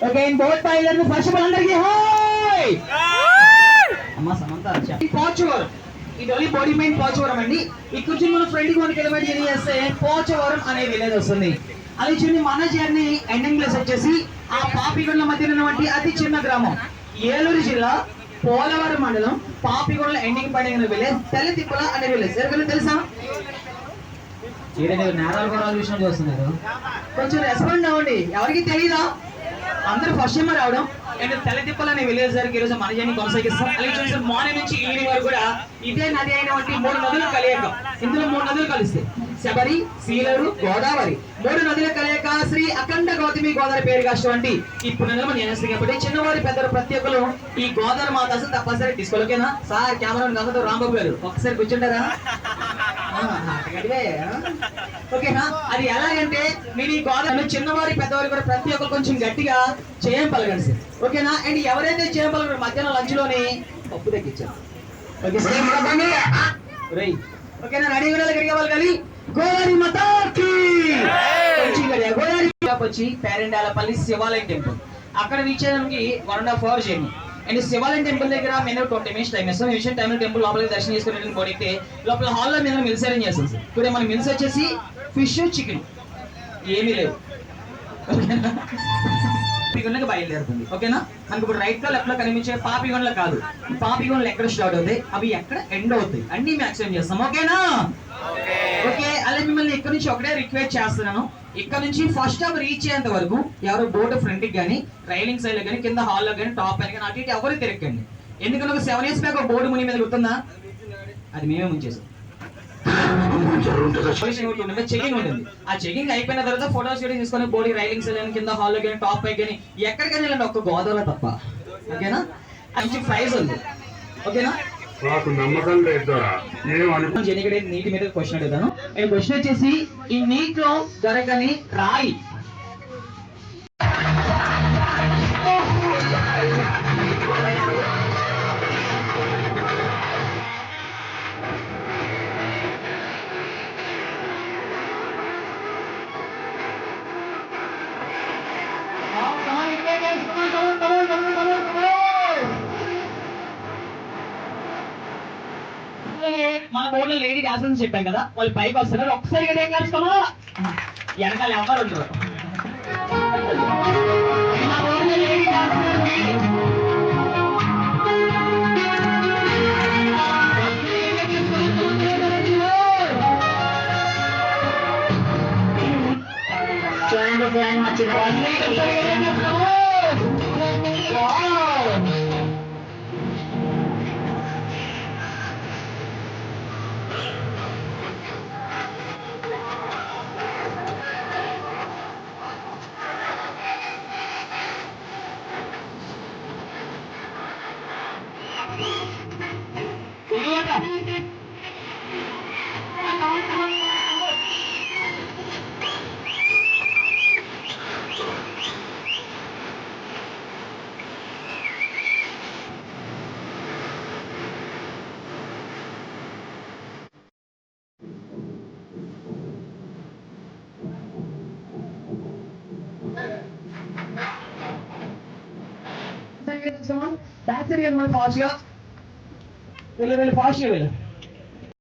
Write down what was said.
Okay, in both pilots, first of all, అందరికి hi అమ్మా సమంత పోచవరం ఇది ఓన్లీ బాడీ మెయిన్ పోచవరం అండి. ఇక్కడ నుంచి మనం ఫ్రెండ్ 1 కిలోమీటర్ జర్నీ చేస్తే పోచవరం అనే విలేజ్ వస్తుంది. అది చిన్న మన జర్నీ ఎండింగ్ ప్లేస్ వచ్చేసి ఆ పాపిగొండల మధ్య ఉన్నటువంటి అతి చిన్న గ్రామం ఏలూరు జిల్లా పోలవరం మండలం పాపిగొండల ఎండింగ్ పడిన విలేజ్ తెల్లతిప్పల అనే విలేజ్. ఎవరికైనా తెలుసా? నేరాలు కూడా విషయం చూస్తున్నారు, కొంచెం రెస్పాండ్ అవ్వండి. ఎవరికి తెలీదా? అందరూ ఫస్ట్ టైం రావడం అండ్ తెల్లతిప్పలు అనే విలేజ్ దగ్గరికి ఈరోజు మన జర్నీ కొనసాగిస్తాం. అలాగే చూసి మార్నింగ్ నుంచి ఈవినింగ్ వరకు కూడా ఇదే నది అయినటువంటి 3 నదులు కలయిక. ఇందులో 3 నదులు కలిస్తాయి, శబరి, సీలేరు, గోదావరి. 3 నదుల కలయిక శ్రీ అఖండ గౌతమి గోదావరి పేరుగా అటువంటి ఇప్పుడు మనం చేస్తాం కాబట్టి చిన్నవారి పెద్దలు ప్రతి ఒక్కరు ఈ గోదావరి మాత అసలు తప్పనిసరి తీసుకోవాలి. ఓకేనా సార్? కెమెరా గంగతో రాంబాబు గారు ఒకసారి కూర్చుంటారా? ఓకేనా? అది ఎలాగంటే మీరు ఈ గోదావరి చిన్నవారి పెద్దవారి కూడా ప్రతి ఒక్కరు కొంచెం గట్టిగా చేయం పలకండి సార్. ఓకేనా? అండ్ ఎవరైతే చేయం పలకరు మధ్యాహ్నం లంచ్ లోనే పప్పు తగ్గించారు. ఓకేనా? రెడీ కూడా గట్టిగా పలకాలి. గోదావరి మాతాకి గోదావరి వచ్చి పేరెండాలపల్లి శివాలయం టెంపుల్ అక్కడ రీచ్ అయ్యడానికి 1.5 hours జర్నీ. అండ్ శివాలయం టెంపుల్ దగ్గర మేము 20 minutes టైం ఇస్తాం. ఈ టైంలో టెంపుల్ లోపలికి దర్శనం చేసుకుని పోడితే లోపల హాల్లో మేము మిల్స్ అరేంజ్ చేస్తాం సార్. ఇప్పుడు మన మిల్స్ వచ్చేసి ఫిష్, చికెన్ ఏమీ లేవు. పాపిగొండకి బయలుదేరుతుంది. ఓకేనా? మనకి ఇప్పుడు రైట్ లో లెఫ్ట్ లో కనిపించే పాపిగొండలు కాదు, పాపిగొండలు ఎక్కడ స్టార్ట్ అవుతాయి, అవి ఎక్కడ ఎండ్ అవుతాయి అన్ని మ్యాక్సిమం చేస్తాం. ఓకేనా? ఓకే. అలాగే మిమ్మల్ని ఇక్కడ నుంచి ఒకటే రిక్వెస్ట్ చేస్తున్నాను, ఇక్కడ నుంచి ఫస్ట్ హాఫ్ రీచ్ అయ్యేంత వరకు ఎవరు బోర్డు ఫ్రంట్ కి కానీ రైలింగ్ సైడ్ లో కానీ కింద హాల్లో కానీ టాప్ పైన కానీ అటు ఇటు ఎవరు తిరగండి. ఎందుకంటే ఒక 7 years బ్యాక్ ఒక బోర్డు ముని మీద గుర్తుందా? అది మేమే ముంచేసాం. చెకింగ్ ఉంటుంది. ఆ చెకింగ్ అయిపోయిన తర్వాత ఫోటోస్ తీసుకొని బోర్డు రైలింగ్ సైడ్ కింద హాల్లో కానీ టాప్ పై కానీ ఎక్కడికైనా వెళ్ళండి, ఒక్క గోదావరి తప్ప. ఓకేనా? మంచి ప్రైజ్ ఉంది. ఓకేనా? నీటి మీద క్వశ్చన్ అడుగుతాను. క్వశ్చన్ వచ్చేసి ఈ నీటిలో దొరకని రాయి. మన బోర్డులో లేడీ డాన్సర్స్ చెప్పాం కదా, వాళ్ళు పైకి వస్తున్నారు. ఒకసారి కదా ఏం కలుస్తామో వెనకాల ఎవరు ఉండరు. That's it, fast. Really fast.